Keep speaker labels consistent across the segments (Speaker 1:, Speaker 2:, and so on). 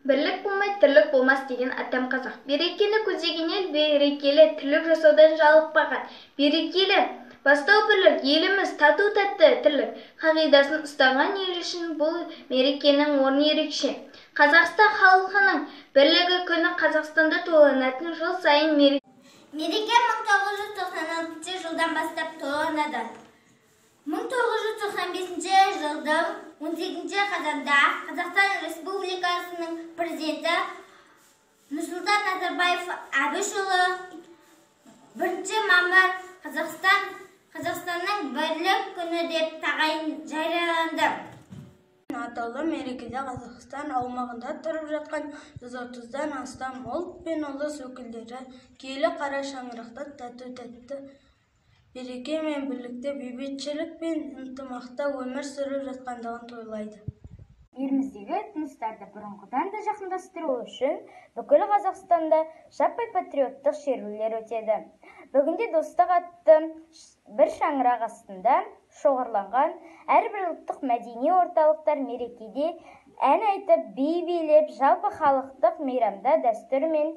Speaker 1: Бірлік болмай тірлік болмас деген атам қазақ. Берекелі көздеген ел берекелі, тірлік жасаудан жалықпаған. Берекелі бастау бірлік, еліміз тату-тәтті тірлік қағидасын ұстаған ел үшін бұл мерекенің орны ерекше. Қазақстан халқының бірлігі күні Қазақстанда тойланатын жыл сайын мереке.
Speaker 2: Мереке 1996 жылдан бастап тойланады. 1995 жылдың 18 қазанда Қазақстан Республикасының президенті Нұрсұлтан Назарбаев Әбішұлы 1 мамыр Қазақстанның бірлік күні деп жарияланды.
Speaker 3: Атаулы мерекеде Қазақстан аумағында тұрып жатқан 130-дан астам ұлт пен ұлыс өкілдері киелі қара шаңырақта тату-тәтті береке мен бірлікте, бейбітшілік пен ынтымақта өмір сүріп жатқандығын тойлайды.
Speaker 4: Еліміздегі этностарды бұрынғыдан да жақындастыру үшін бүкіл Қазақстанда жаппай патриоттық шерулер өтеді. Бүгінде достық атты бір шаңырақ астында шоғырланған әрбір ұлттық мәдени орталықтар мерекеде ән айтып, би билеп, жалпы халықтық мейрамда дәстүр мен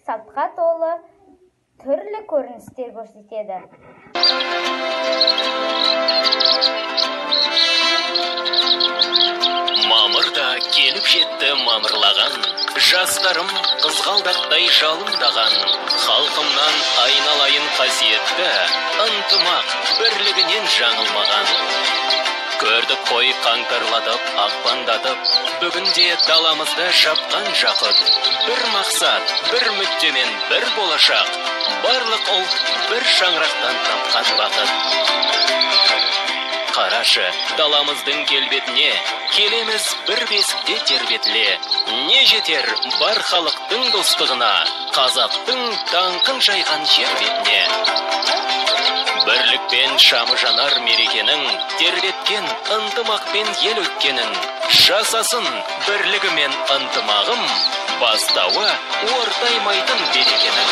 Speaker 4: салтқа толы түрлі көріністер көрсетеді.
Speaker 5: Мамырда келіп жетті мамырлаған, жастарым қызғалдақтай жалындаған, халқымнан айналайын қасиетті, ынтымақ бірлігінен жаңылмаған. Көрдік қой қаңтарлатып, ақпандатып, бүгінде даламызда шапқан жақыт. Бір мақсат, бір мүддемен бір болашақ, барлық ұлт бір шаңырақтан тапқан бақыт. Қарашы, даламыздың келбетіне, келеміз бір бесікте тербетіле. Не жетер бар халықтың достығына, қазақтың даңқын жайған жер бетіне. Бірлікпен шамы жанар мерекенің, тербеткен ынтымақпен ел өткенін, жасасын бірлігі мен ынтымағым, бастауы ортаймайтын берекенің.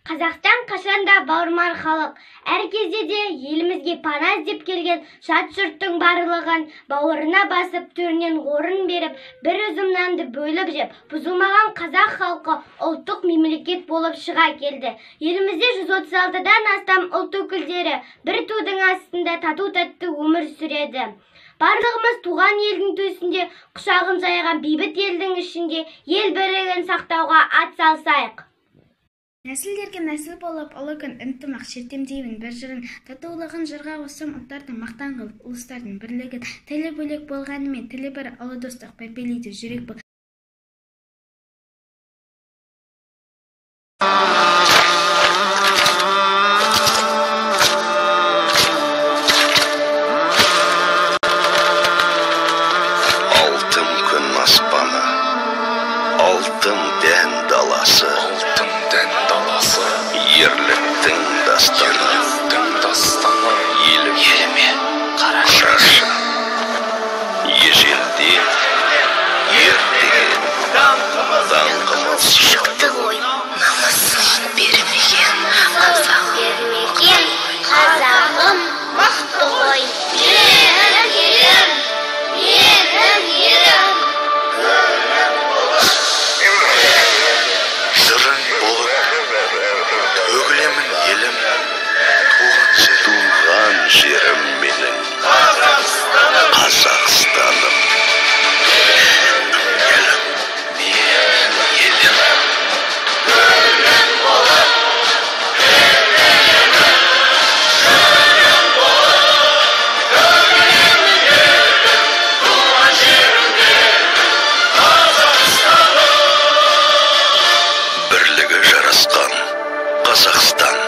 Speaker 2: Қазақстан қашанда бауырмал халық. Әр кезде де елімізге пана іздеп келген жат жұрттың барлығын бауырына басып, төрінен орын беріп, бір үзім нанды бөліп жеп, бұзылмаған қазақ халқы ұлттық мемлекет болып шыға келді. Елімізде 136-дан астам ұлт өкілдері бір тудың астында тату-тәтті өмір сүреді. Барлығымыз туған елдің төсінде, құшағын жайған бейбіт елдің ішінде ел бірлігін сақтауға атсалысайық.
Speaker 1: Нәсілдерге нәсіл болып, ұлы күн ынтымақ шертемдеймін бір жырын, татулығын жырға қоссам ұлттардың мақтан қылып, ұлыстардың бірлігін, тілі бөлек болғанымен, тілі бір ұлы достық бәйбелейді жүрек бұл.
Speaker 6: Алтын күн аспаны, алтын дән даласы, ерліктің дастаны, еліме қарашы, ежелде ертеген даңқымыз
Speaker 2: Шықты ғой, намысын бермеген қазағым мықты ғой.
Speaker 6: жырың болып төгілемін елім, туған жерім менің Қазақстаным. Бірлігі жарасқан Қазақстан.